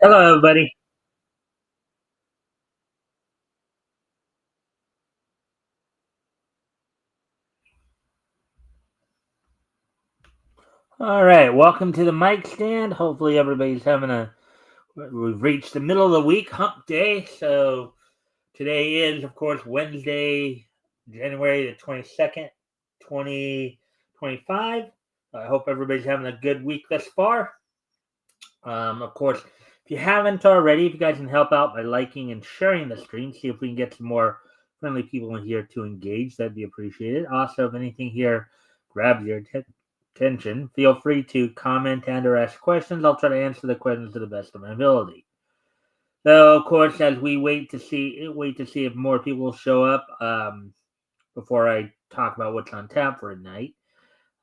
Hello, everybody. All right, welcome to the Mikestand. Hopefully, everybody's having a. We've reached the middle of the week, hump day. So today is, of course, Wednesday, January the 22nd, 2025. I hope everybody's having a good week thus far. Of course, if you haven't already, if you guys can help out by liking and sharing the stream, see if we can get some more friendly people in here to engage. That'd be appreciated. Also, if anything here grabs your attention, feel free to comment and or ask questions. I'll try to answer the questions to the best of my ability. So, of course, as we wait to see if more people will show up before I talk about what's on tap for tonight.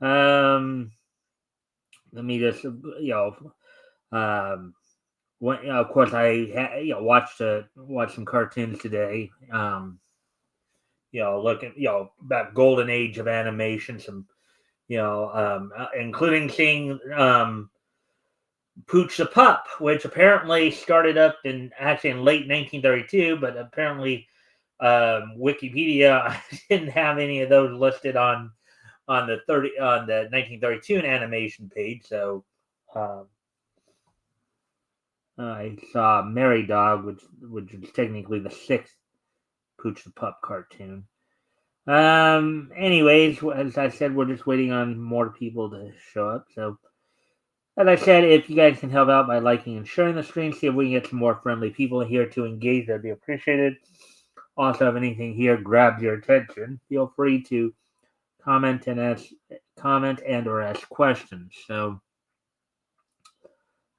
Um, Let me just um, of course, watched some cartoons today. Looking about golden age of animation, some including seeing Pooch the Pup, which apparently started up in late 1932, but apparently Wikipedia didn't have any of those listed on the 1932 animation page. So um, I saw Mary Dog, which is technically the sixth Pooch the Pup cartoon. Anyways, as I said, we're just waiting on more people to show up. So, as I said, if you guys can help out by liking and sharing the stream, see if we can get some more friendly people here to engage, that'd be appreciated. Also, if anything here grabs your attention, feel free to comment and ask, comment and or ask questions. So,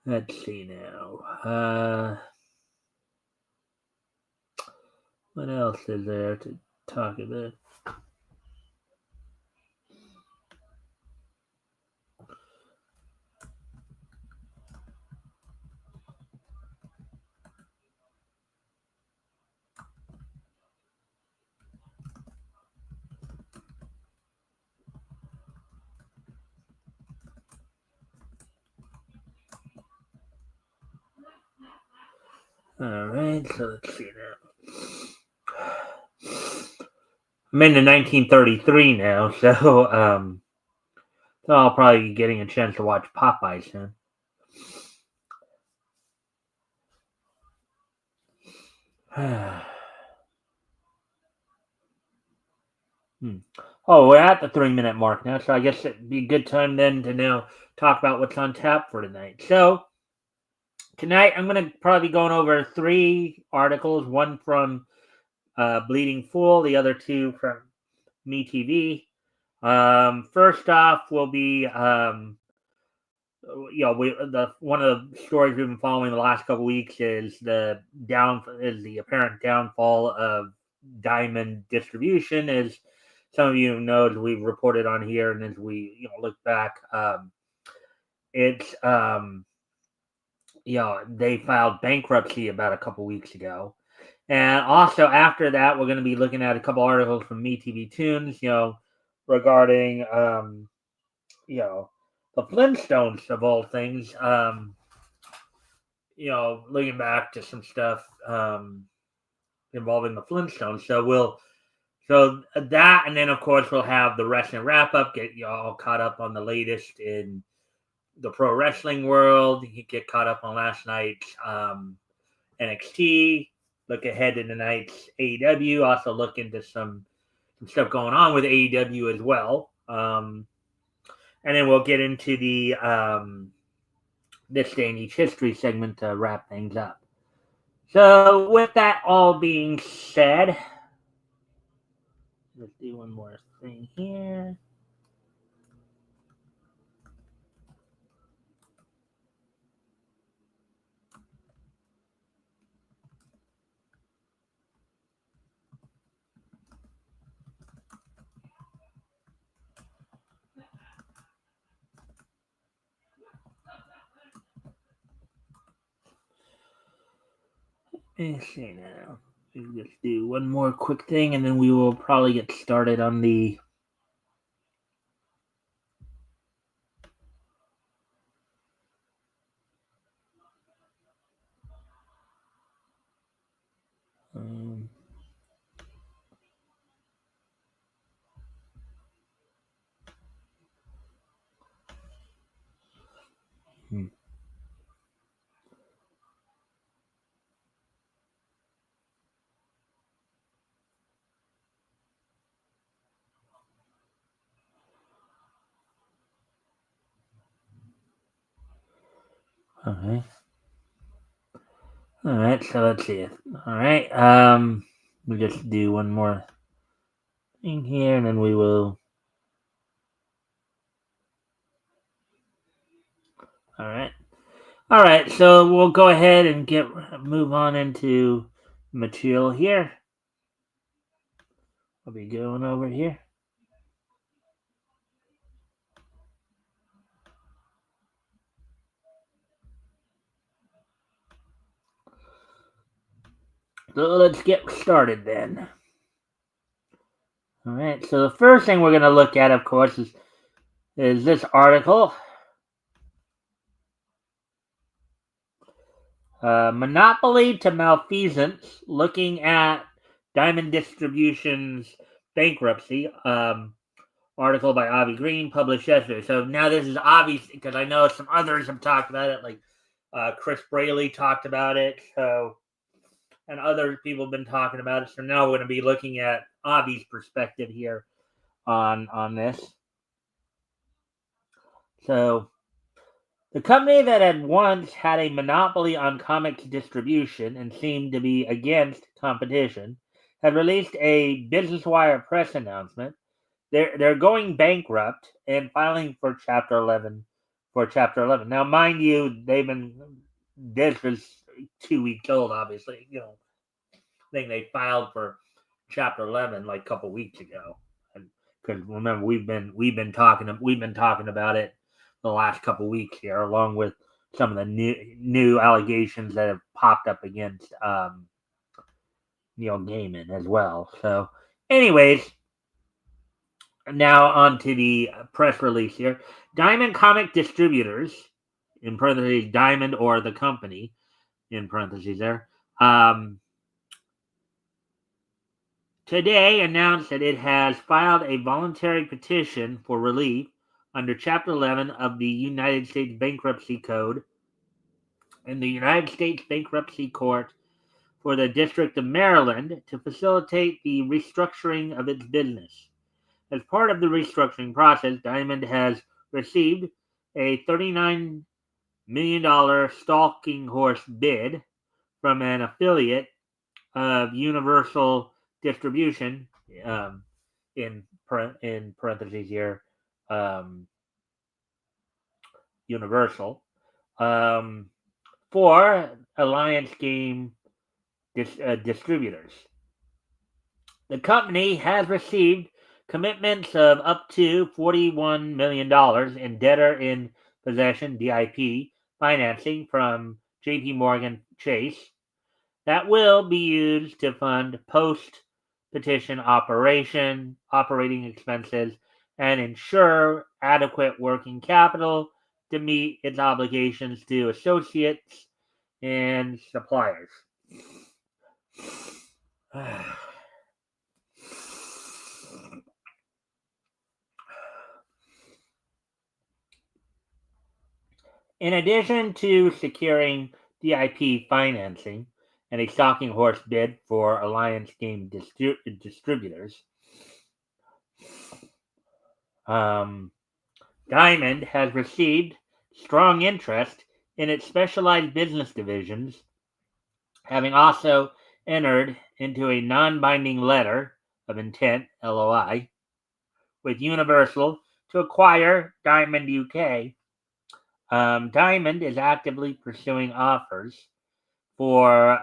let's see now. What else is there to talk about? All right, so let's see now. I'm into 1933 now, so I'll probably be getting a chance to watch Popeye soon. Hmm. Oh, we're at the 3 minute mark now, so I guess it'd be a good time then to now talk about what's on tap for tonight. So tonight I'm going to probably be going over three articles, one from Bleeding Fool, the other two from MeTV. First off will be the one of the stories we've been following the last couple weeks is the apparent downfall of Diamond Distribution. As some of you know, as we've reported on here, and as we look back, it's they filed bankruptcy about a couple weeks ago. And also after that, we're going to be looking at a couple articles from MeTV Tunes, regarding you know the Flintstones of all things. Looking back to some stuff involving the Flintstones. So that, and then of course we'll have the wrestling wrap up, get you all caught up on the latest in the pro wrestling world. You get caught up on last night's NXT. Look ahead to tonight's AEW. Also look into some stuff going on with AEW as well. And then we'll get into the this day in each history segment to wrap things up. So, with that all being said, let's do one more thing here. Let's see now. Let's do one more quick thing, and then we will probably get started on the. Okay. All right, so let's see. All right, we'll just do one more thing here, and then we will. All right. All right, so we'll go ahead and move on into material here. I'll be going over here. So let's get started then. All right, so the first thing we're going to look at, of course, is this article. Monopoly to malfeasance, looking at Diamond Distribution's bankruptcy. Article by Avi Green, published yesterday. So now this is obvious because I know some others have talked about it, like Chris Braley talked about it. So, and other people have been talking about it. So now we're going to be looking at Avi's perspective here on this. So, the company that had once had a monopoly on comics distribution and seemed to be against competition had released a Business Wire press announcement. They're going bankrupt and filing for Chapter 11. Now, mind you, this is 2 weeks old, obviously. I think they filed for Chapter 11 like a couple weeks ago. Because remember, we've been talking about it the last couple weeks here, along with some of the new allegations that have popped up against Neil Gaiman as well. So, anyways, now on to the press release here. Diamond Comic Distributors, in parentheses, Diamond or the company, in parentheses there, today announced that it has filed a voluntary petition for relief under Chapter 11 of the United States Bankruptcy Code in the United States Bankruptcy Court for the District of Maryland to facilitate the restructuring of its business. As part of the restructuring process, Diamond has received a $39 million stalking horse bid from an affiliate of Universal Distribution, in parentheses here, Universal, for Alliance Game distributors. The company has received commitments of up to $41 million in debtor in possession (DIP) financing from J.P. Morgan Chase that will be used to fund post-petition operating expenses and ensure adequate working capital to meet its obligations to associates and suppliers. In addition to securing DIP financing and a stalking horse bid for Alliance Game distributors, Diamond has received strong interest in its specialized business divisions, having also entered into a non-binding letter of intent (LOI) with Universal to acquire Diamond UK. Diamond is actively pursuing offers for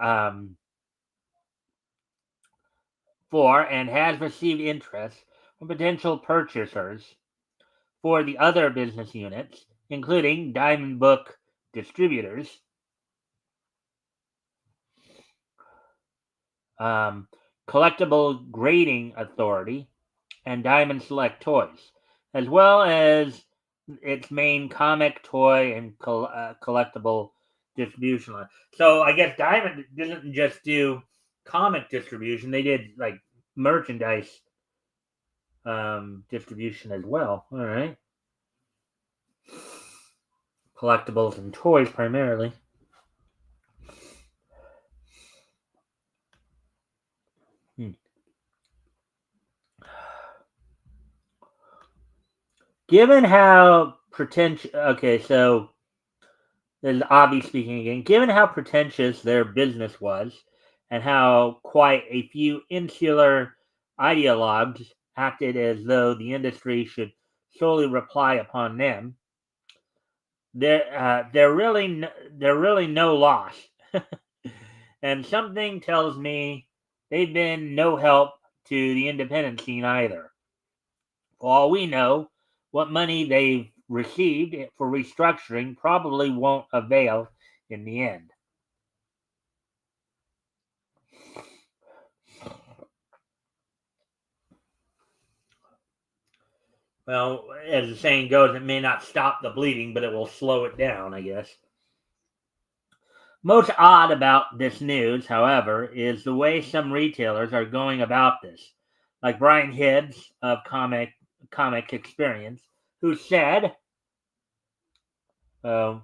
and has received interest from potential purchasers for the other business units, including Diamond Book Distributors, Collectible Grading Authority, and Diamond Select Toys, as well as its main comic, toy, and collectible distribution line. So I guess Diamond doesn't just do comic distribution. They did like merchandise distribution as well. All right. Collectibles and toys primarily. Given how pretentious, okay, so this is Avi speaking again. Given how pretentious their business was, and how quite a few insular ideologues acted as though the industry should solely rely upon them, they're really no loss. And something tells me they've been no help to the independent scene either. For all we know, what money they've received for restructuring probably won't avail in the end. Well, as the saying goes, it may not stop the bleeding, but it will slow it down, I guess. Most odd about this news, however, is the way some retailers are going about this. Like Brian Hibbs of Comic Experience, who said, this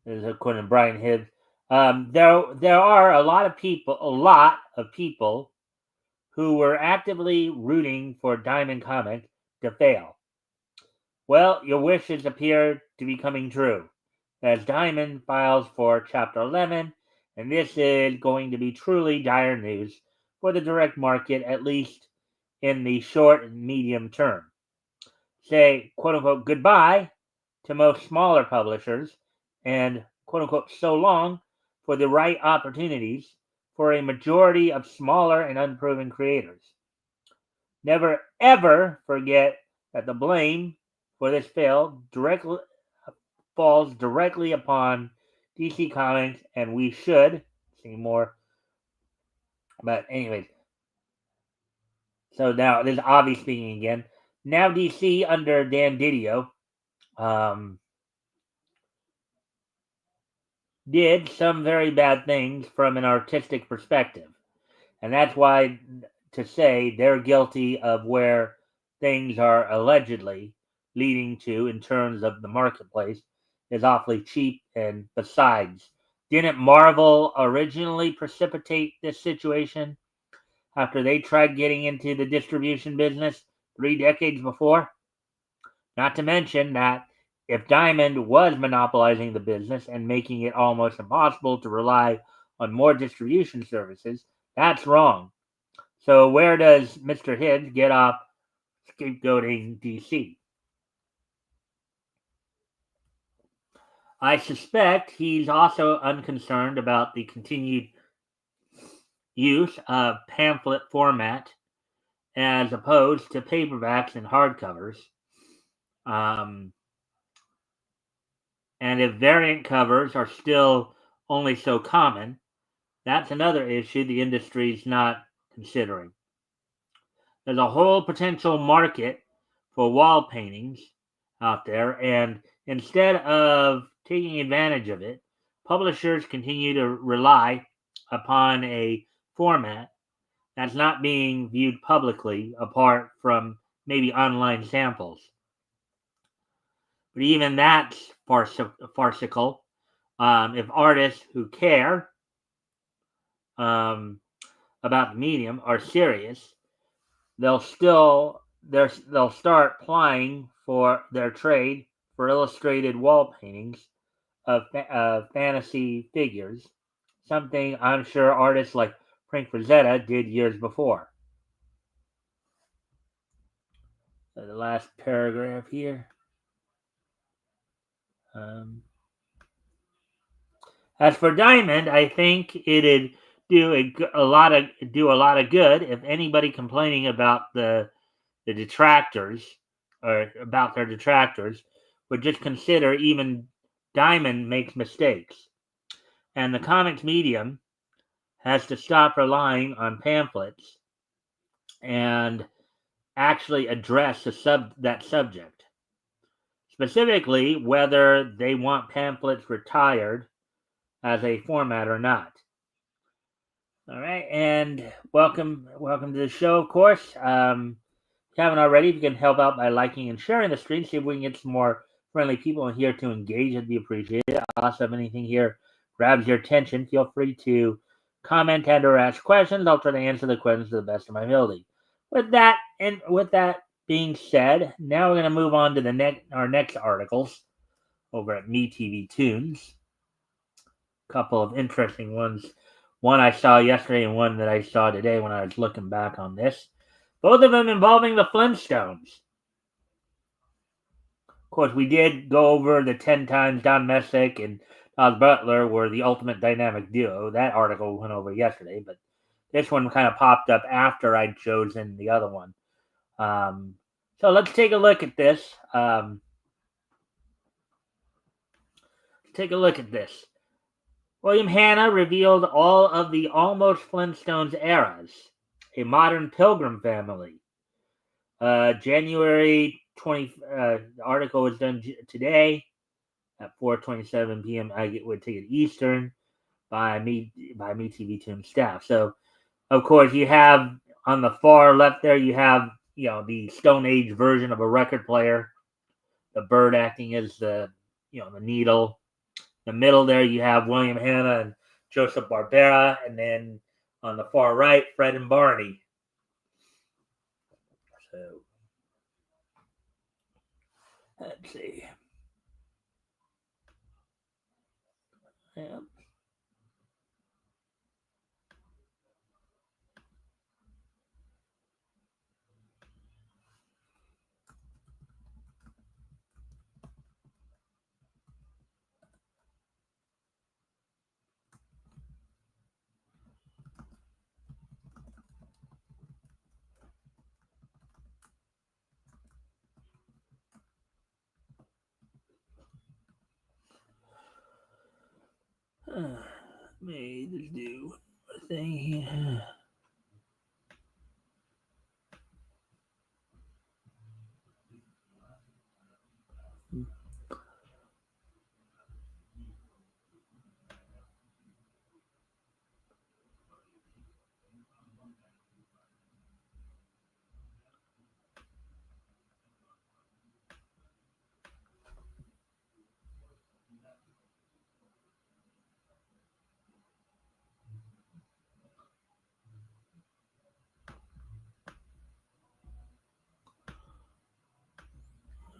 is according to Brian Hibbs, there are a lot of people who were actively rooting for Diamond Comic to fail. Well, your wishes appear to be coming true, as Diamond files for Chapter 11, and this is going to be truly dire news for the direct market, at least in the short and medium term. Say, quote unquote, goodbye to most smaller publishers, and quote unquote, so long for the right opportunities for a majority of smaller and unproven creators. Never ever forget that the blame for this fail falls directly upon DC Comics, and we should see more. But anyways, so now this is Avi speaking again. Now DC under Dan Didio did some very bad things from an artistic perspective, and that's why to say they're guilty of where things are allegedly leading to in terms of the marketplace is awfully cheap. And besides, didn't Marvel originally precipitate this situation after they tried getting into the distribution business 3 decades before? Not to mention that if Diamond was monopolizing the business and making it almost impossible to rely on more distribution services, that's wrong. So where does Mr. Hibbs get off scapegoating DC? I suspect he's also unconcerned about the continued use of pamphlet format as opposed to paperbacks and hardcovers. Um, and if variant covers are still only so common, that's another issue the industry's not considering. There's a whole potential market for wall paintings out there, and instead of taking advantage of it, publishers continue to rely upon a format that's not being viewed publicly apart from maybe online samples. But even that's farcical. If artists who care about the medium are serious, they'll start applying for their trade for illustrated wall paintings of fantasy figures, something I'm sure artists like Frank Frazetta did years before. The last paragraph here. As for Diamond, I think it'd do a lot of good if anybody complaining about the detractors or about their detractors would just consider even Diamond makes mistakes, and the comics medium has to stop relying on pamphlets and actually address that subject. Specifically, whether they want pamphlets retired as a format or not. All right, and welcome to the show, of course. If you haven't already, if you can help out by liking and sharing the stream, see if we can get some more friendly people in here to engage. It'd be appreciated. Also, if anything here grabs your attention, feel free to comment and or ask questions. I'll try to answer the questions to the best of my ability. With that being said, now we're going to move on to our next articles over at MeTV Tunes. A couple of interesting ones. One I saw yesterday and one that I saw today when I was looking back on this. Both of them involving the Flintstones. Of course, we did go over the 10 times Don Messick and Oz Butler were the ultimate dynamic duo. That article went over yesterday, but this one kind of popped up after I'd chosen the other one. So let's take a look at this. William Hanna revealed all of the Almost Flintstones eras, a modern Pilgrim family. January 20. The article was done today at 4:27 p.m. I would take it Eastern by MeTV Team staff. So, of course, you have on the far left there, you have the Stone Age version of a record player. The bird acting as the needle. In the middle there, you have William Hanna and Joseph Barbera, and then on the far right, Fred and Barney. So, let's see. Yeah. Let me just do a thing here.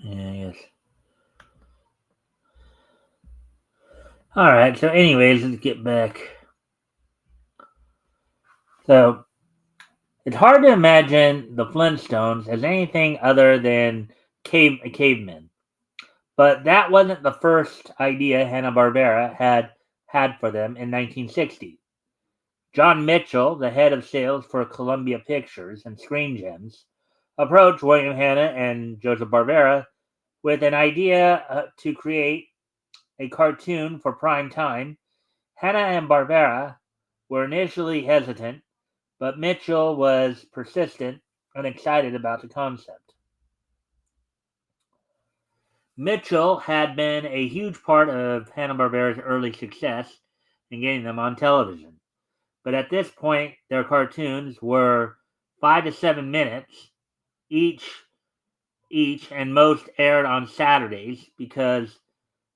Yeah, yes. All right. So, anyways, let's get back. So, it's hard to imagine the Flintstones as anything other than cavemen. But that wasn't the first idea Hanna-Barbera had for them in 1960. John Mitchell, the head of sales for Columbia Pictures and Screen Gems, approached William Hanna and Joseph Barbera with an idea to create a cartoon for prime time. Hanna and Barbera were initially hesitant, but Mitchell was persistent and excited about the concept. Mitchell had been a huge part of Hanna-Barbera's early success in getting them on television. But at this point, their cartoons were 5 to 7 minutes each, and most aired on Saturdays because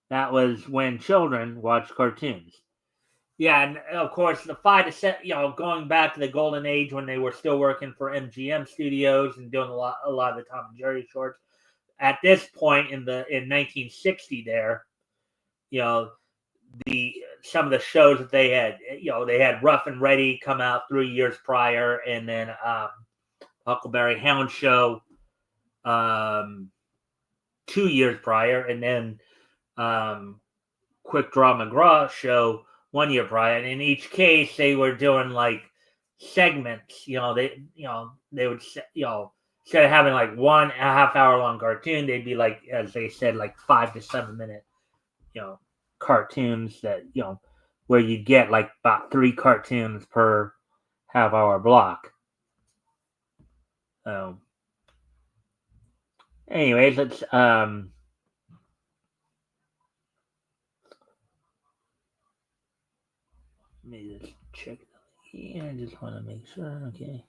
that was when children watched cartoons. Yeah, and of course, the 5 to 7, going back to the golden age when they were still working for MGM Studios and doing a lot of the Tom and Jerry shorts. At this point in 1960, there, some of the shows that they had, they had Rough and Ready come out 3 years prior, and then Huckleberry Hound show 2 years prior, and then Quick Draw McGraw show 1 year prior. And in each case, they were doing like segments. They would instead of having like 1.5 hour long cartoon, they'd be like, as they said, like 5 to 7 minute, cartoons that where you get like about 3 cartoons per half hour block. Anyways, let's let me just check Yeah, I just want to make sure. Okay.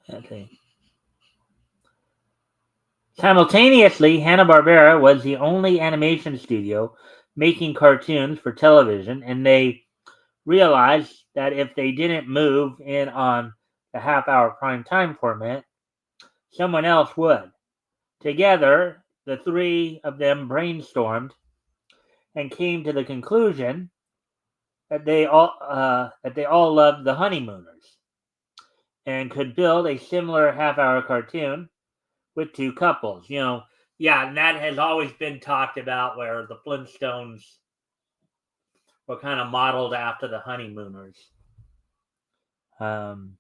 Okay. Simultaneously, Hanna-Barbera was the only animation studio making cartoons for television, and they realized that if they didn't move in on the half-hour prime time format, someone else would. Together, the three of them brainstormed and came to the conclusion that they all loved the Honeymooners and could build a similar half-hour cartoon with two couples. Yeah, and that has always been talked about, where the Flintstones were kind of modeled after the Honeymooners. Um,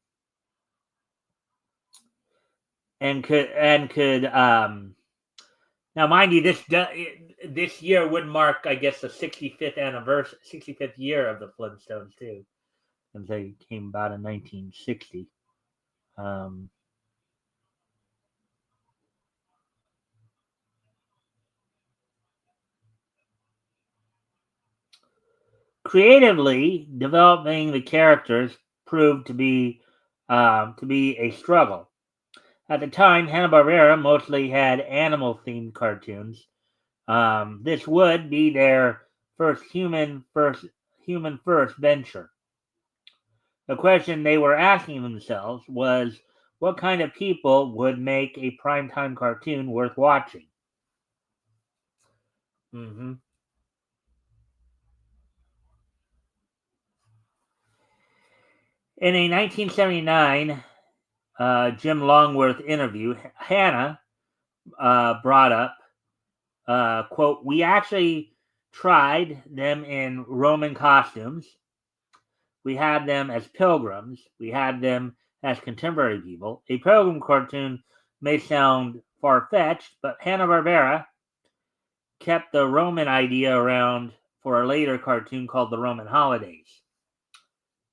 and could now, mind you, this year would mark, I guess, the 65th year of the Flintstones too, since they came about in 1960. Um, Creatively developing the characters proved to be a struggle. At the time, Hanna-Barbera mostly had animal-themed cartoons. This would be their human first venture. The question they were asking themselves was, what kind of people would make a primetime cartoon worth watching? hmm In a 1979 Jim Longworth interview, Hannah brought up, quote, "We actually tried them in Roman costumes. We had them as pilgrims. We had them as contemporary people. A pilgrim cartoon may sound far-fetched, but Hanna-Barbera kept the Roman idea around for a later cartoon called The Roman Holidays."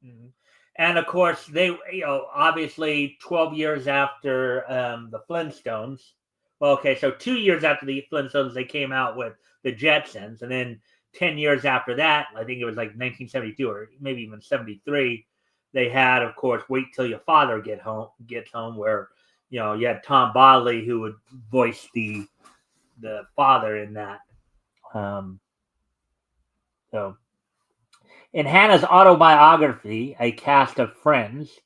Mhm. And of course, they, obviously 12 years after the Flintstones. Well, okay, so 2 years after the Flintstones, they came out with the Jetsons. And then 10 years after that, I think it was like 1972 or maybe even 73, they had, of course, Wait Till Your Father Gets Home, where, you had Tom Bodley, who would voice the father in that. Um, so, in Hannah's autobiography, A Cast of Friends,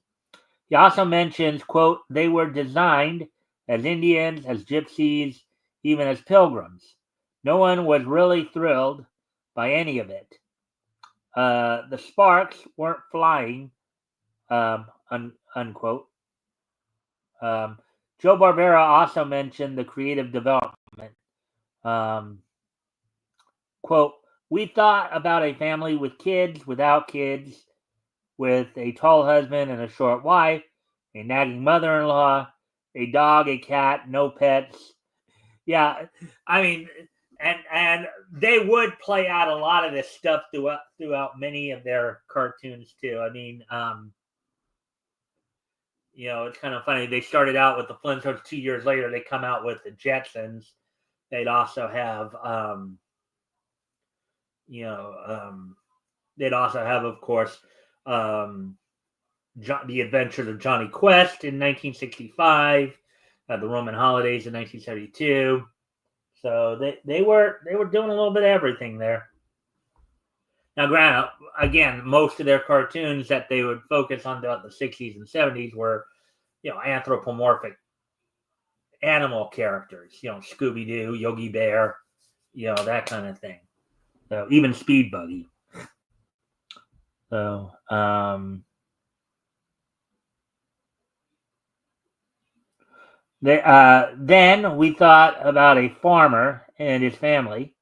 he also mentions, quote, "They were designed as Indians, as gypsies, even as pilgrims. No one was really thrilled by any of it. The sparks weren't flying," unquote. Joe Barbera also mentioned the creative development. Um, Quote, "We thought about a family with kids, without kids, with a tall husband and a short wife, a nagging mother-in-law, a dog, a cat, no pets." Yeah, I mean, and they would play out a lot of this stuff throughout many of their cartoons too. I mean, it's kind of funny. They started out with the Flintstones. 2 years later, they come out with the Jetsons. They'd also have, you know, they'd also have, of course, um, the Adventures of Johnny Quest in 1965, the Roman Holidays in 1972. So they were doing a little bit of everything there. Now, granted, again, most of their cartoons that they would focus on throughout the 60s and 70s were, anthropomorphic animal characters. Scooby Doo, Yogi Bear, that kind of thing. So even Speed Buggy. So then we thought about a farmer and his family,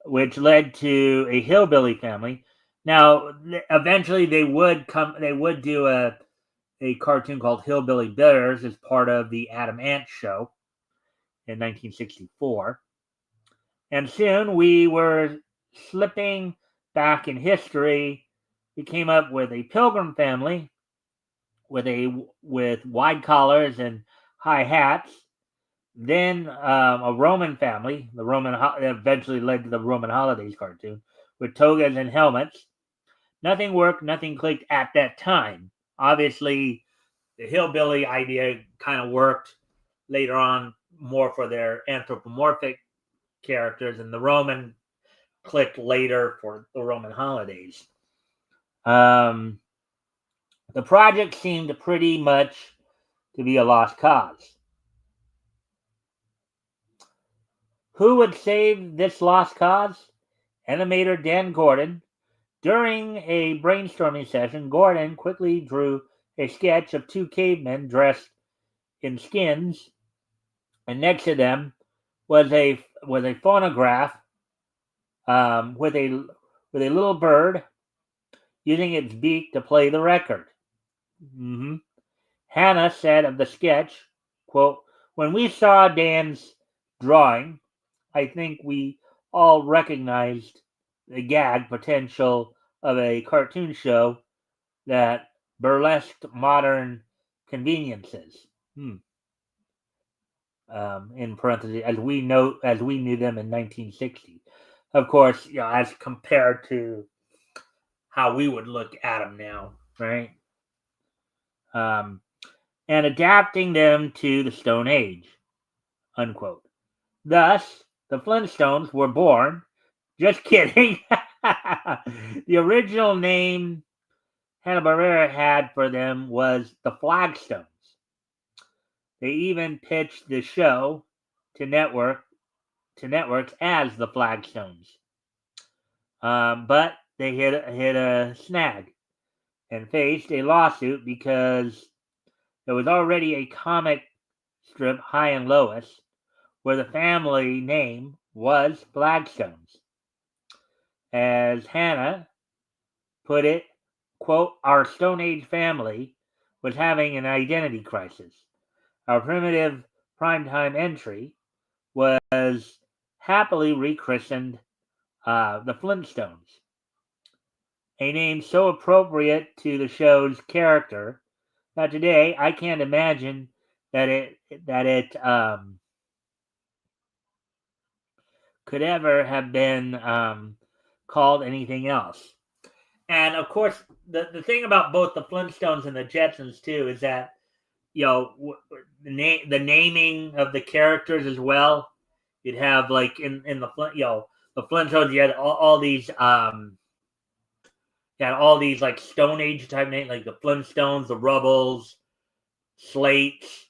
which led to a hillbilly family. Now, eventually, They would do a cartoon called Hillbilly Bears as part of the Adam Ant Show in 1964, and soon we were slipping back in history. We came up with a Pilgrim family with wide collars and high hats. Then a Roman family, the Roman eventually led to the Roman holidays cartoon, with togas and helmets. Nothing worked, nothing clicked at that time. Obviously, the hillbilly idea kind of worked later on more for their anthropomorphic characters, and the Roman clicked later for the Roman holidays. The project seemed pretty much to be a lost cause. Who would save this lost cause? Animator Dan Gordon. During a brainstorming session, Gordon quickly drew a sketch of two cavemen dressed in skins, and next to them was a phonograph with a little bird using its beak to play the record. Mm-hmm. Hannah said of the sketch, quote, "When we saw Dan's drawing, I think we all recognized the gag potential of a cartoon show that burlesqued modern conveniences." In parentheses, as we knew them in 1960. Of course, as compared to how we would look at them now, right? And adapting them to the Stone Age, unquote. Thus, the Flintstones were born. Just kidding. The original name Hanna-Barbera had for them was the Flagstones. They even pitched the show to networks as the Flagstones. But they hit a snag and faced a lawsuit because there was already a comic strip, High and Lois, where the family name was Flagstones. As Hannah put it, quote, "Our Stone Age family was having an identity crisis. Our primitive primetime entry was happily rechristened the Flintstones, a name so appropriate to the show's character that today I can't imagine that it could ever have been called anything else." And of course, the thing about both the Flintstones and the Jetsons too is that the naming of the characters as well. You'd have like in the the Flintstones, you had all these like Stone Age type names, like the Flintstones, the Rubbles, Slates,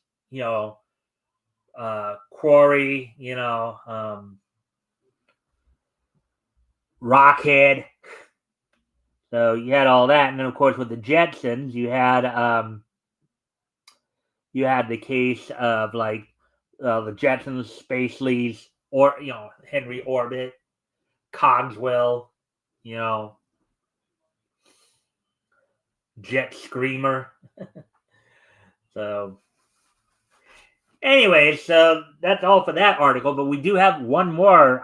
Quarry, Rockhead. So you had all that, and then of course with the Jetsons, you had the case of like the Jetsons, Spacely's, or Henry Orbit, Cogswell, Jet Screamer. So, anyway, so that's all for that article. But we do have one more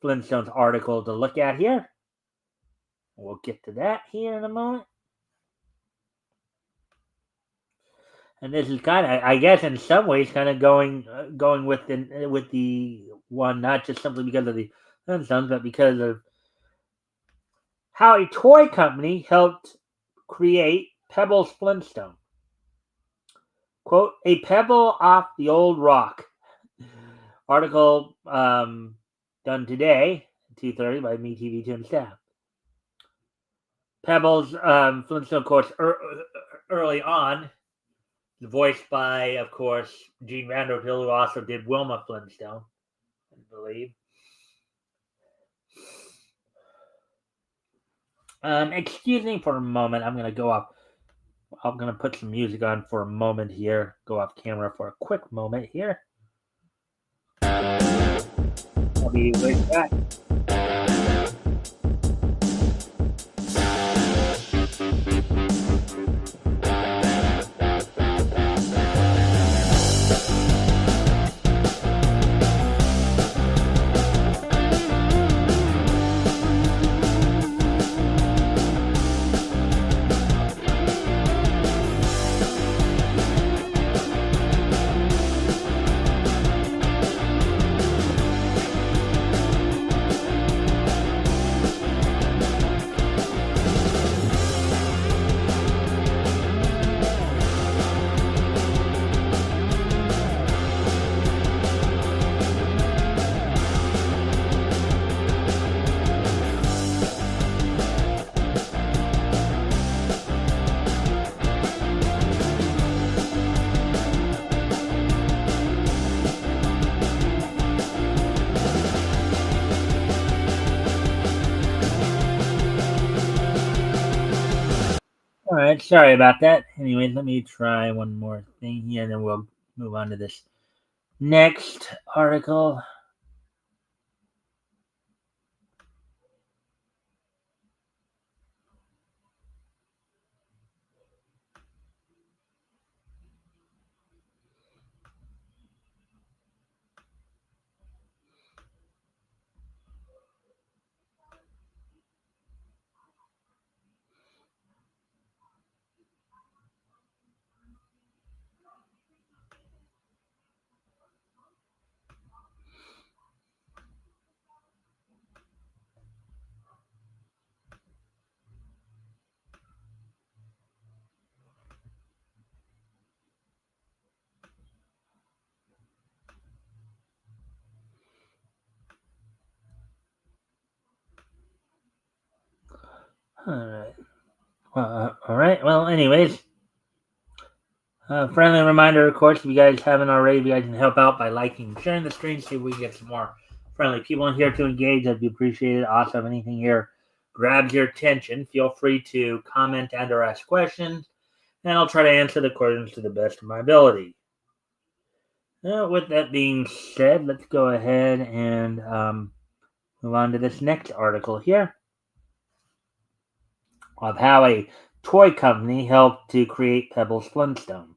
Flintstones article to look at here. We'll get to that here in a moment. And this is kind of, I guess, in some ways, kind of going with the one, not just simply because of the Flintstones, but because of how a toy company helped create Pebbles Flintstone. Quote, "A pebble off the old rock." Article done today, 2:30 by MeTV2 and staff. Pebbles Flintstone, of course, early on, voiced by, of course, Gene Vanderbilt, who also did Wilma Flintstone, I believe. Excuse me for a moment. I'm going to go off. I'm going to put some music on for a moment here. Go off camera for a quick moment here. I'll be right back. right, sorry about that. Anyway, let me try one more thing here, and then we'll move on to this next article. All right. All right. Well, anyways, friendly reminder, of course, if you guys haven't already, if you guys can help out by liking and sharing the stream, see if we can get some more friendly people in here to engage. That'd be appreciated. Also, if anything here grabs your attention, feel free to comment and or ask questions, and I'll try to answer the questions to the best of my ability. With that being said, let's go ahead and move on to this next article here of how a toy company helped to create Pebbles Flintstone.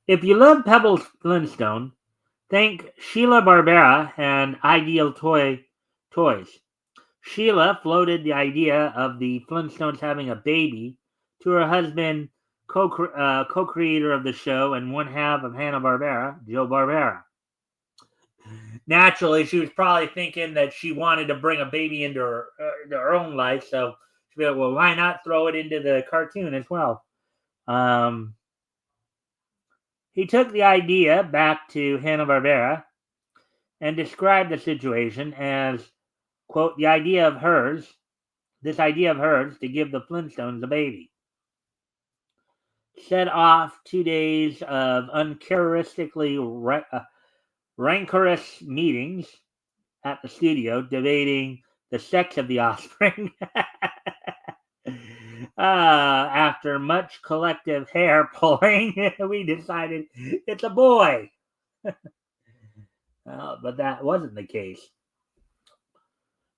If you love Pebbles Flintstone, think Sheila Barbera and Ideal Toys. Sheila floated the idea of the Flintstones having a baby to her husband, co-creator of the show and one half of Hanna-Barbera, Joe Barbera. Naturally, she was probably thinking that she wanted to bring a baby into her own life, so she was like, well, why not throw it into the cartoon as well? He took the idea back to Hanna-Barbera and described the situation as, quote, this idea of hers to give the Flintstones a baby. Set off 2 days of uncharacteristically rancorous meetings at the studio debating the sex of the offspring. After much collective hair pulling, we decided it's a boy. But that wasn't the case.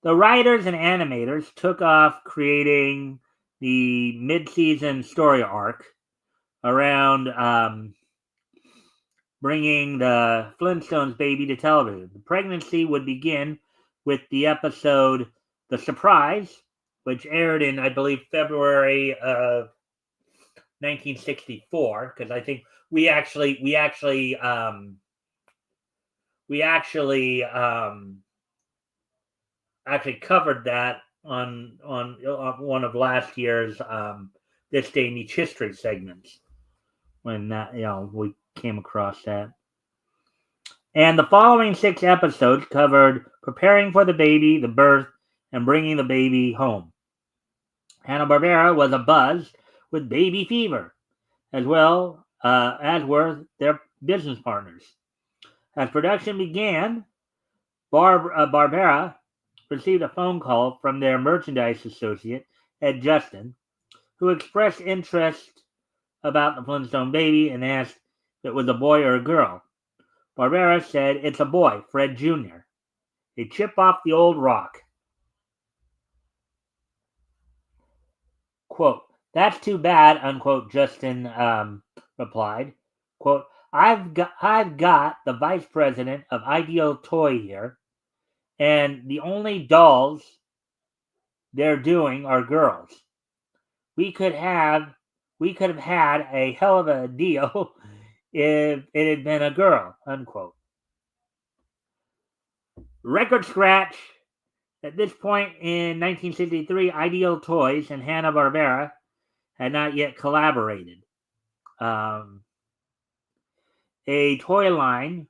The writers and animators took off creating the mid-season story arc around bringing the Flintstones baby to television. The pregnancy would begin with the episode The Surprise, which aired in, I believe, February of 1964, because I think we actually covered that on one of last year's This Day in Each History segments, when that we came across that. And the following 6 episodes covered preparing for the baby, the birth, and bringing the baby home. Hanna-Barbera was abuzz with baby fever, as well as were their business partners. As production began, Barbera received a phone call from their merchandise associate, Ed Justin, who expressed interest about the Flintstone baby and asked if it was a boy or a girl. Barbera said, it's a boy, Fred Jr., a chip off the old rock. Quote, that's too bad, unquote, Justin replied. Quote, I've got the vice president of Ideal Toy here, and the only dolls they're doing are girls. We could have had a hell of a deal if it had been a girl, unquote. Record scratch. At this point in 1963, Ideal Toys and Hanna-Barbera had not yet collaborated. A toy line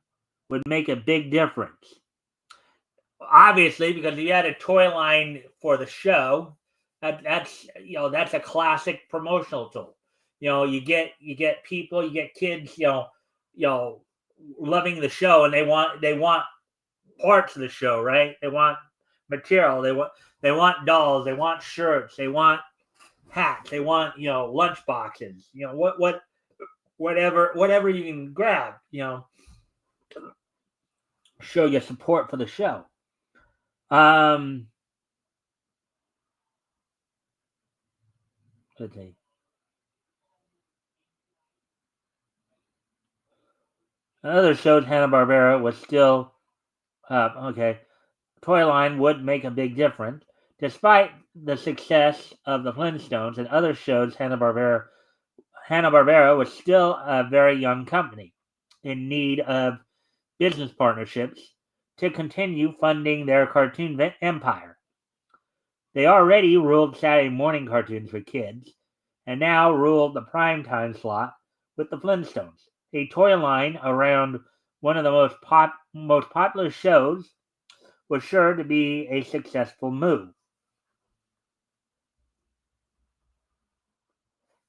would make a big difference. Obviously, because if you had a toy line for the show, that's a classic promotional tool. You get people, you get kids, loving the show, and they want parts of the show, right? They want material, they want dolls, they want shirts, they want hats. They want lunch boxes. Whatever you can grab. Show your support for the show. Let's see. Other shows Hanna-Barbera was still okay. Toy line would make a big difference. Despite the success of the Flintstones and other shows, Hanna-Barbera was still a very young company in need of business partnerships to continue funding their cartoon empire. They already ruled Saturday morning cartoons for kids, and now ruled the primetime slot with the Flintstones. A toy line around one of the most popular shows was sure to be a successful move.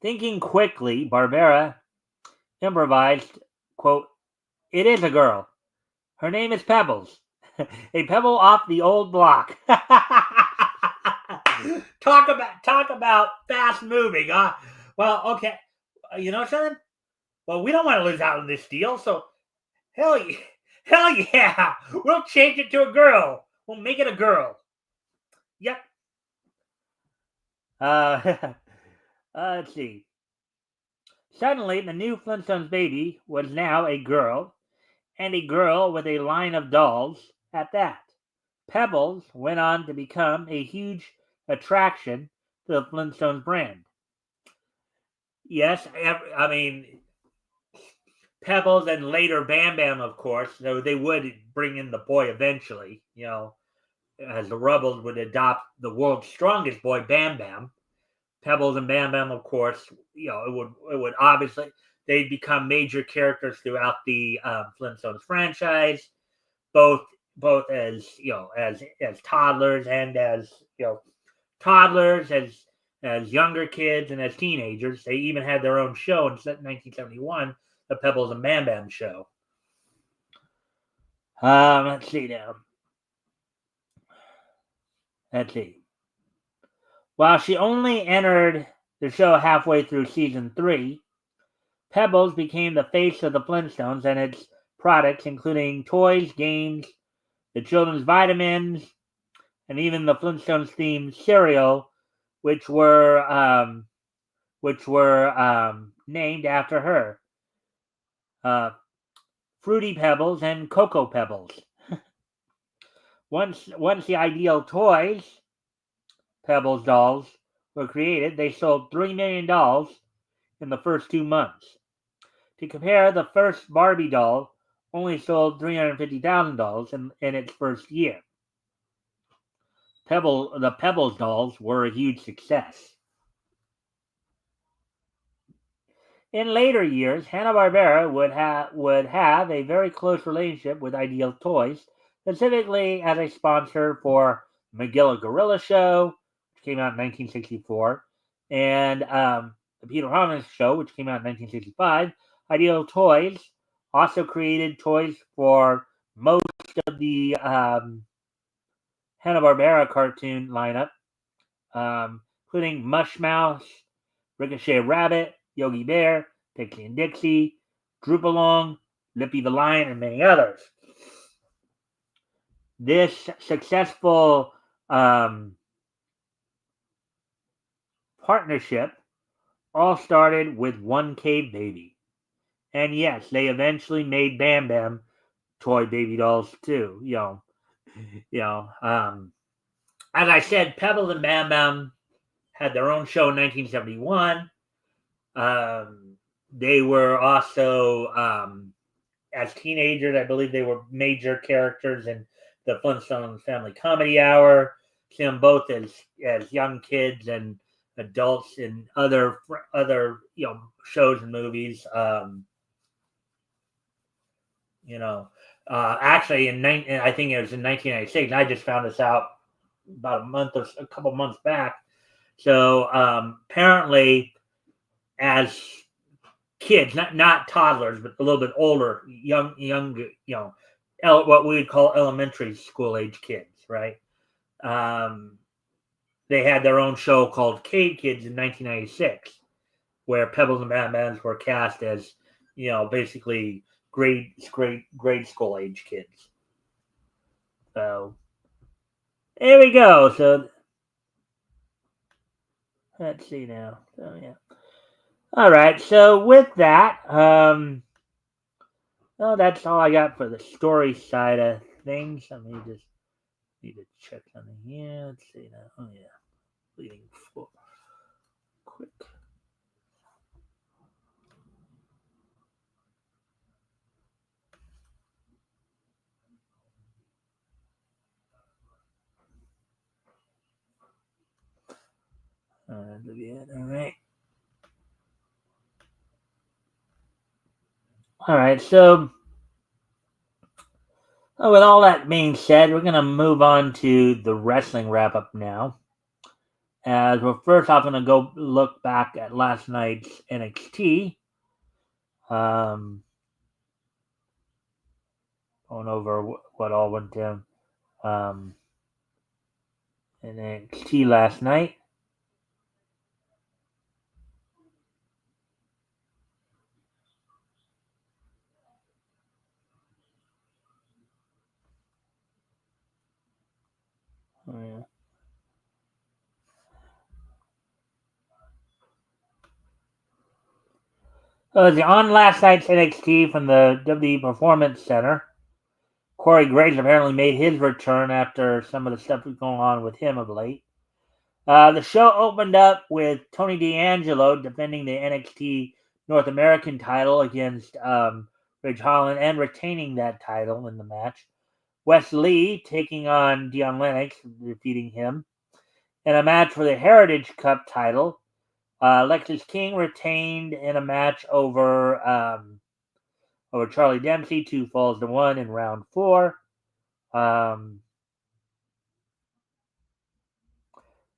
Thinking quickly, Barbera improvised, quote, "It is a girl. Her name is Pebbles. A pebble off the old block." Talk about fast moving, huh? Well, okay. You know something? Well, we don't want to lose out on this deal, so hell yeah. We'll change it to a girl. We'll make it a girl. Yep. Let's see. Suddenly, the new Flintstones baby was now a girl, and a girl with a line of dolls at that. Pebbles went on to become a huge attraction to the Flintstones brand. Yes, I mean, Pebbles and later Bam Bam, of course, they would bring in the boy eventually, as the Rubbles would adopt the world's strongest boy, Bam Bam. Pebbles and Bam Bam, of course, it would obviously, they'd become major characters throughout the Flintstones franchise, both as as toddlers and as toddlers, as younger kids, and as teenagers. They even had their own show in 1971, the Pebbles and Bam Bam show. Let's see now. Let's see. While she only entered the show halfway through season 3, Pebbles became the face of the Flintstones and its products, including toys, games, the children's vitamins, and even the Flintstones themed cereal, which were named after her. Fruity Pebbles and Cocoa Pebbles. Once the ideal toys, Pebbles dolls, were created, they sold $3 million in the first 2 months. To compare, the first Barbie doll only sold $350,000 in its first year. The Pebbles dolls were a huge success. In later years, Hanna-Barbera would have a very close relationship with Ideal Toys, specifically as a sponsor for Magilla Gorilla Show, which came out in 1964, and the Peter Harmon Show, which came out in 1965. Ideal Toys also created toys for most of the Hanna-Barbera cartoon lineup, including Mush Mouse, Ricochet Rabbit, Yogi Bear, Pixie and Dixie, Droop Along, Lippy the Lion, and many others. This successful partnership all started with One Cave Baby. And yes, they eventually made Bam Bam toy baby dolls too. As I said, Pebbles and Bam Bam had their own show in 1971. They were also, as teenagers, I believe they were major characters in the Flintstones Family Comedy Hour. See them both as young kids and adults in other shows and movies. Actually, I think it was in 1996. I just found this out about a couple months back. So apparently, as kids, not toddlers, but a little bit older, young, what we would call elementary school age kids, right? they had their own show called Cade Kids in 1996, where Pebbles and Batmans were cast as, basically grade school age kids. So there we go. So let's see now. So yeah. All right. So with that, that's all I got for the story side of things. Let me just need to check something here. Let's see now. Oh yeah, leading for quick. All right. All right. So with all that being said, we're gonna move on to the wrestling wrap up now. As we're first off going to go look back at last night's NXT. Going over what all went down in NXT last night. Oh, yeah. On last night's NXT from the WWE Performance Center, Corey Graves apparently made his return after some of the stuff was going on with him of late. The show opened up with Tony D'Angelo defending the NXT North American title against Ridge Holland and retaining that title in the match. Wes Lee taking on Dion Lennox, defeating him. In a match for the Heritage Cup title, Lexis King retained in a match over Charlie Dempsey, 2-1 in round 4.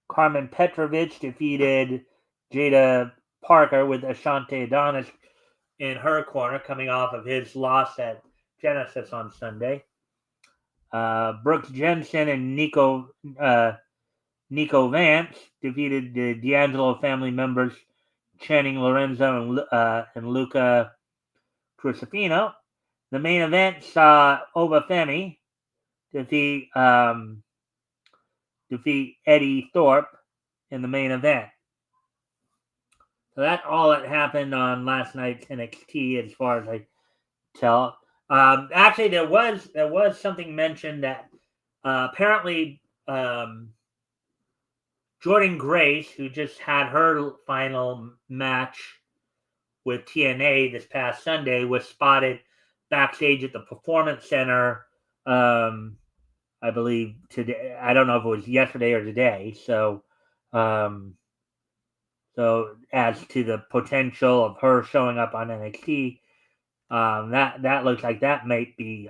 Carmen Petrovich defeated Jada Parker with Ashante Adonis in her corner, coming off of his loss at Genesis on Sunday. Brooks Jensen and Nico Vance defeated the D'Angelo family members Channing Lorenzo and Luca Crucifino. The main event saw Obafemi defeat Eddie Thorpe in the main event. So that's all that happened on last night's NXT, as far as I tell. Actually, there was something mentioned that apparently Jordan Grace, who just had her final match with TNA this past Sunday, was spotted backstage at the Performance Center. I believe today. I don't know if it was yesterday or today. So as to the potential of her showing up on NXT, that looks like that might be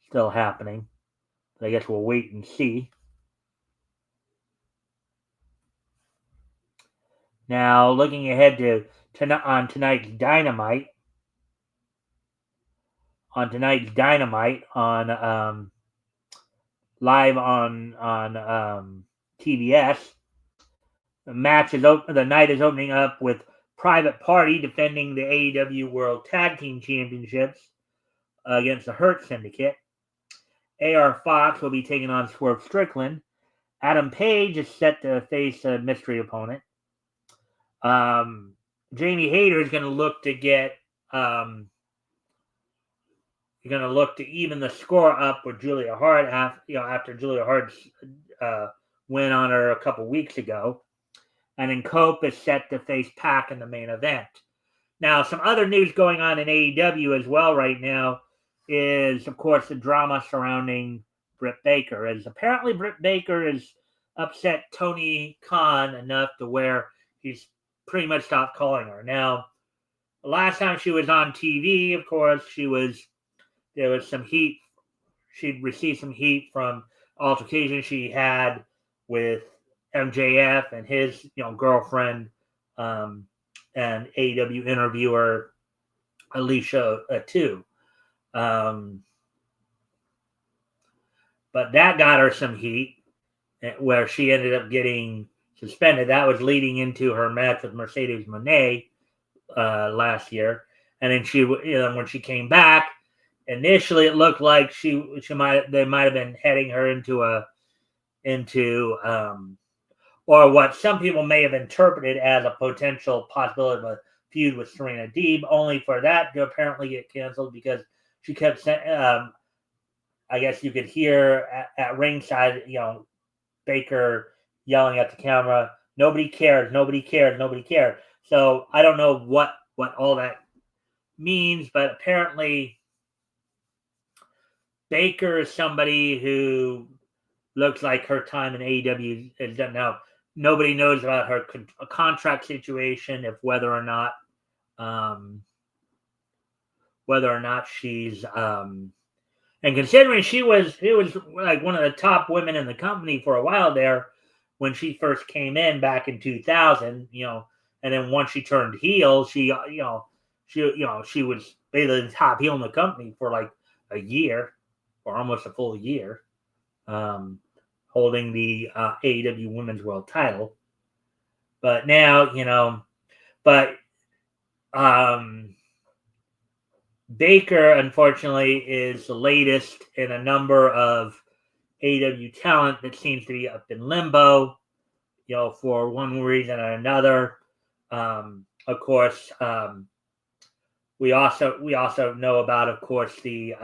still happening. I guess we'll wait and see. Now, looking ahead to tonight's Dynamite. On tonight's Dynamite on live on TBS. The night is opening up with Private Party defending the AEW World Tag Team Championships against the Hurt Syndicate. AR Fox will be taking on Swerve Strickland. Adam Page is set to face a mystery opponent. Jamie Hayter is going to look to even the score up with Julia Hart after Julia Hart's win on her a couple weeks ago. And then Cope is set to face Pac in the main event. Now, some other news going on in AEW as well right now is, of course, the drama surrounding Britt Baker. As apparently Britt Baker has upset Tony Khan enough to where he's pretty much stopped calling her. Now, the last time she was on TV, of course, there was some heat. She'd received some heat from altercation she had with MJF and his girlfriend and AEW interviewer Alicia too. But that got her some heat. where she ended up getting suspended. That was leading into her match with Mercedes Moné last year, and then when she came back, initially it looked like they might have been heading her into or what some people may have interpreted as a potential possibility of a feud with Serena Deeb, only for that to apparently get canceled because she kept saying, I guess you could hear at ringside, Baker yelling at the camera, nobody cares, nobody cares, nobody cares. So I don't know what all that means, but apparently Baker is somebody who looks like her time in AEW is done now. Nobody knows about her contract situation, if whether or not she's and considering she was like one of the top women in the company for a while there when she first came in back in 2000, and then once she turned heel, she was basically the top heel in the company for like a year or almost a full year, holding the AEW Women's World Title. But now, Baker, unfortunately, is the latest in a number of AEW talent that seems to be up in limbo, for one reason or another. Of course, we also know about, of course, the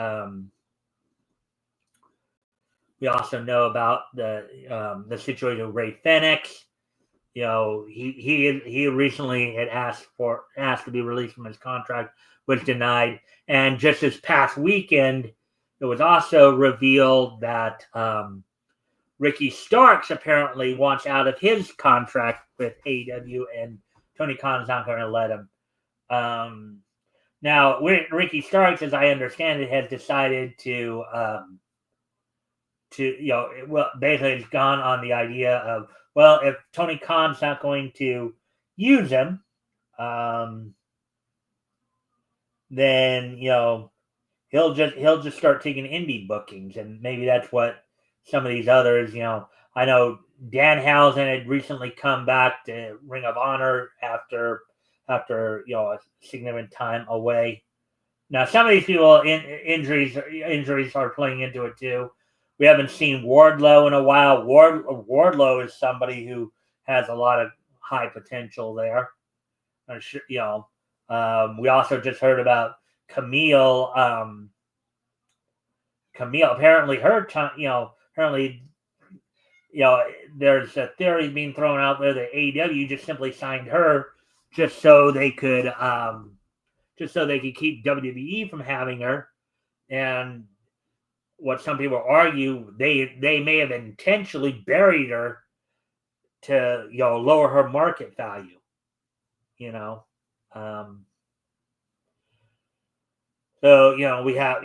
situation with Ray Fenix. He recently had asked to be released from his contract, was denied, and just this past weekend, it was also revealed that Ricky Starks apparently wants out of his contract with AEW, and Tony Khan's not going to let him. Now, Ricky Starks, as I understand it, has decided to basically has gone on the idea of, well, if Tony Khan's not going to use him, then he'll just start taking indie bookings, and maybe that's what some of these others, I know Danhausen had recently come back to Ring of Honor after a significant time away. Now, some of these people injuries are playing into it too. We haven't seen Wardlow in a while. Wardlow is somebody who has a lot of high potential there. We also just heard about Camille. Camille, apparently there's a theory being thrown out there that AEW just simply signed her just so they could keep WWE from having her. And what some people argue, they may have intentionally buried her to lower her market value. So we have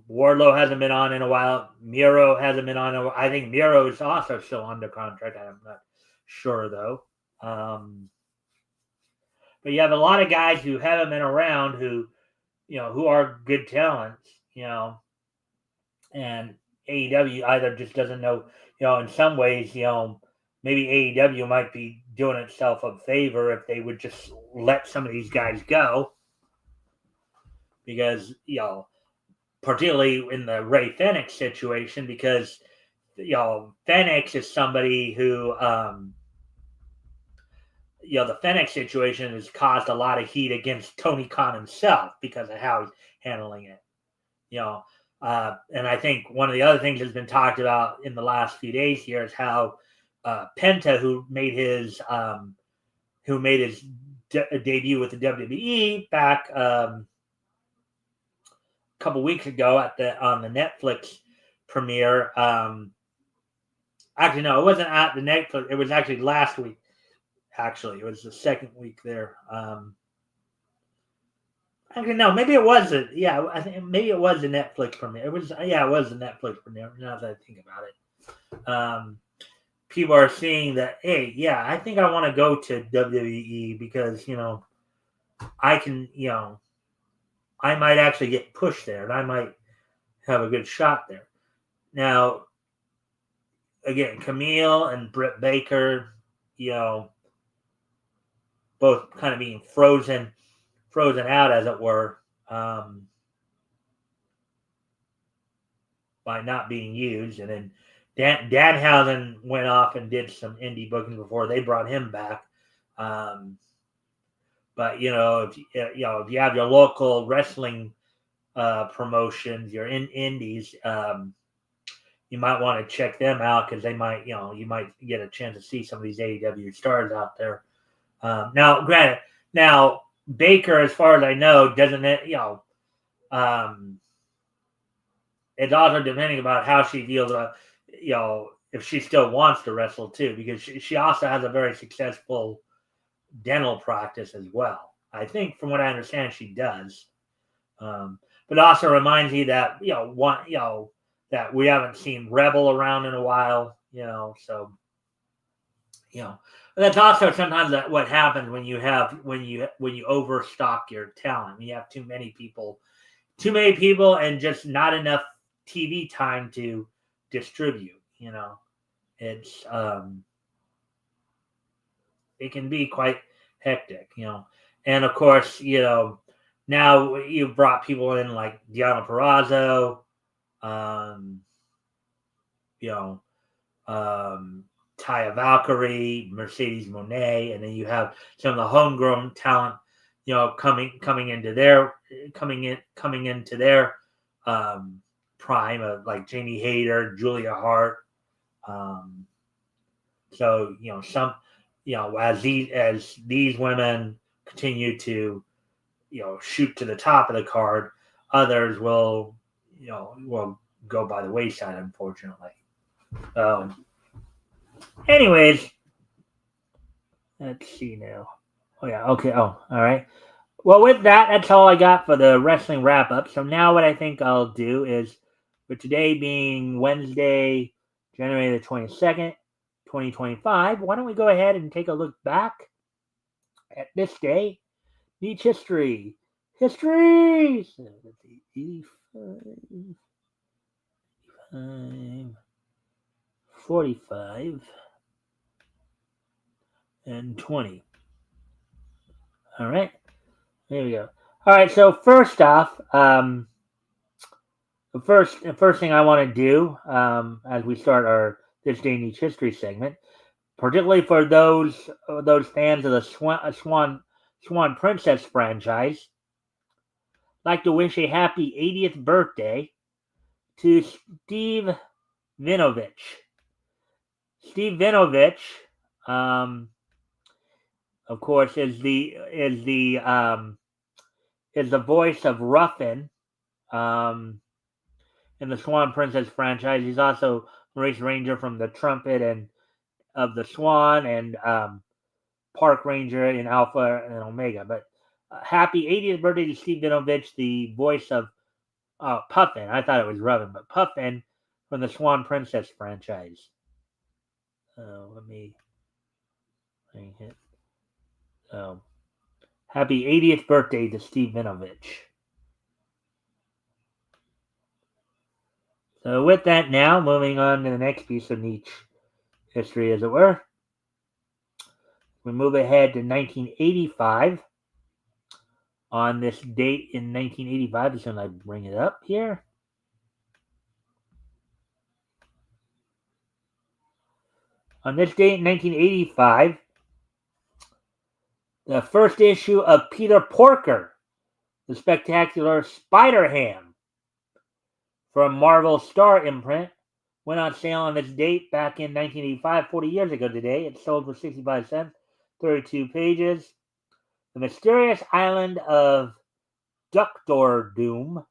Wardlow hasn't been on in a while. Miro hasn't been on. I think Miro is also still under contract. I'm not sure though. But you have a lot of guys who haven't been around who are good talents, and AEW either just doesn't know, in some ways, maybe AEW might be doing itself a favor if they would just let some of these guys go, because, particularly in the Ray Fenix situation, because, Fenix is somebody who, the Fenix situation has caused a lot of heat against Tony Khan himself because of how he's handling it. And I think one of the other things that's been talked about in the last few days here is how Penta, who made his debut with the WWE back a couple weeks ago on the Netflix premiere. Actually, no, it wasn't at the Netflix. It was actually last week. Actually, it was the second week there. Actually, no, maybe it wasn't. Yeah, I think maybe it was the Netflix premiere. It was the Netflix premiere. Now that I think about it, people are seeing that. Hey, yeah, I think I want to go to WWE because I can. I might actually get pushed there, and I might have a good shot there. Now, again, Camille and Britt Baker, both kind of being frozen out, as it were, by not being used. And then Danhausen went off and did some indie booking before they brought him back. But if you have your local wrestling promotions, your indies, you might want to check them out, because they might, you might get a chance to see some of these AEW stars out there. Now, granted, Baker, as far as I know, doesn't it's also depending about how she feels about, if she still wants to wrestle too, because she also has a very successful dental practice as well. I think, from what I understand, she does. But also reminds me that that we haven't seen Rebel around in a while. So that's also sometimes what happens when you overstock your talent. When you have too many people, and just not enough TV time to distribute. It's it can be quite hectic. And of course, now you've brought people in like Deonna Purrazzo, Taya Valkyrie, Mercedes Moné, and then you have some of the homegrown talent, coming into their prime, of like Jamie Hayter, Julia Hart. So some, as these women continue to shoot to the top of the card, others will go by the wayside, unfortunately. Anyways, let's see now. Oh yeah, okay. Oh, all right. Well, with that's all I got for the wrestling wrap up. So now what I think I'll do is, for today being Wednesday, January the 22nd, 2025, why don't we go ahead and take a look back at this day? Beach history. History! 85, 45, and 20. All right. There we go. All right. So first off, the first thing I want to do, as we start our This Day in Each History segment, particularly for those fans of the Swan Princess franchise, I'd like to wish a happy 80th birthday to Steve Vinovich. Steve Vinovich, of course, is the voice of Ruffin, in the Swan Princess franchise. He's also Maurice Ranger from the Trumpet and of the Swan, and Park Ranger in Alpha and Omega. But happy 80th birthday to Steve Vinovich, the voice of Puffin. I thought it was Ruffin, but Puffin from the Swan Princess franchise. Let me hit. Happy 80th birthday to Steve Vinovich. So with that, now moving on to the next piece of niche history, as it were, we move ahead to 1985. On this date in 1985, as soon as I bring it up here, on this date in 1985, the first issue of Peter Porker, the Spectacular Spider-Ham, from Marvel Star imprint, went on sale on this date back in 1985, 40 years ago today. It sold for 65 cents, 32 pages. The Mysterious Island of Doctor Doom.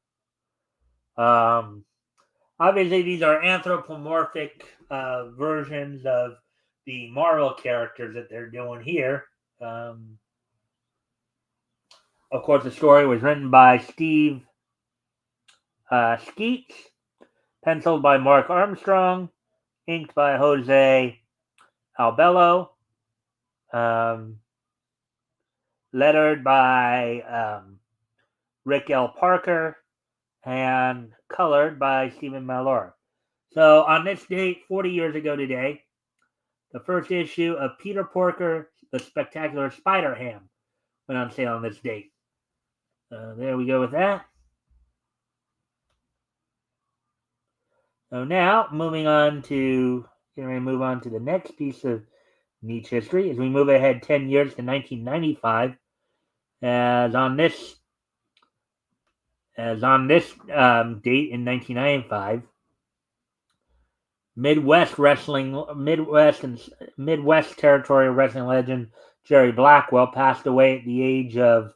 Obviously, these are anthropomorphic versions of the Marvel characters that they're doing here. Of course, the story was written by Steve Skeets, penciled by Mark Armstrong, inked by Jose Albello, lettered by Rick L. Parker, and colored by Stephen Malloy. So on this date, 40 years ago today, the first issue of Peter Porker, The Spectacular Spider-Ham went on sale on this date. There we go with that. So now, moving on to the next piece of Nietzsche history as we move ahead 10 years to 1995. As on this date in 1995, Midwest Territory wrestling legend Jerry Blackwell passed away at the age of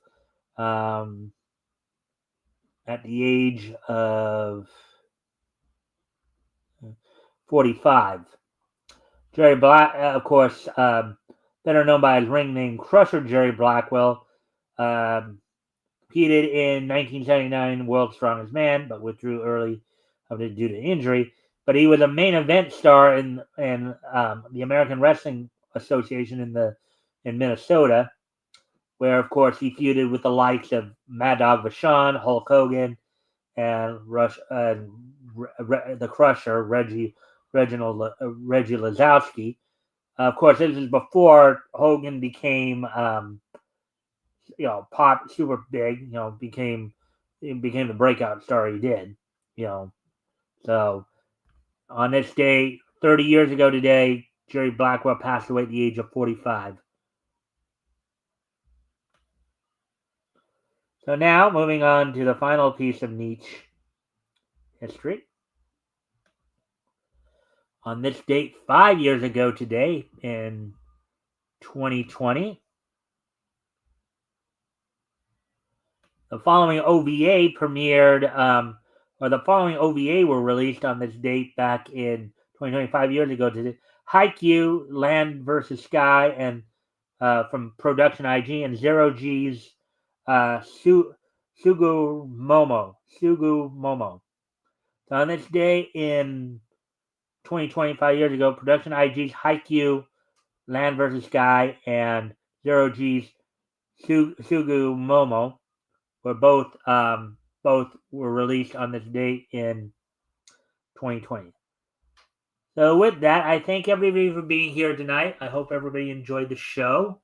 45. Jerry Black, of course, better known by his ring name Crusher Jerry Blackwell, competed in 1979 World's Strongest Man, but withdrew early due to injury. But he was a main event star in the American Wrestling Association in Minnesota, where of course he feuded with the likes of Mad Dog Vachon, Hulk Hogan, and the Crusher Reggie Lazowski. Of course, this is before Hogan became pop super big. Became the breakout star he did. So on this day, 30 years ago today, Jerry Blackwell passed away at the age of 45. So now, moving on to the final piece of Nietzsche history. On this date, 5 years ago today, in 2020, the following OVA premiered, the following OVA were released on this date back in 2025 years ago today. Haikyuu, Land vs. Sky, and from Production IG, and Zero G's Sugu Momo. So on this day in 2025 years ago, Production IG's Haikyuu, Land vs. Sky, and Zero G's Sugu Momo were both were released on this date in 2020. So with that, I thank everybody for being here tonight. I hope everybody enjoyed the show.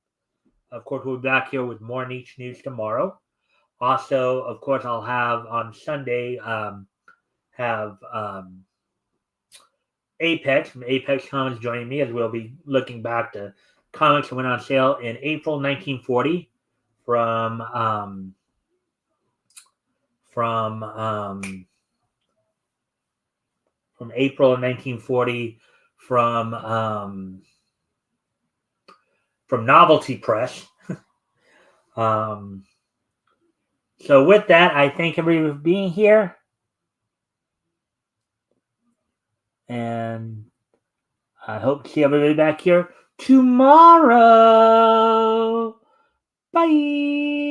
Of course, we'll be back here with more Nietzsche news tomorrow. Also, of course, I'll have on Sunday Apex from Apex Comics joining me, as we'll be looking back to comics that went on sale in April 1940 from April of 1940 from Novelty Press. So with that, I thank everybody for being here. And I hope to see everybody back here tomorrow. Bye.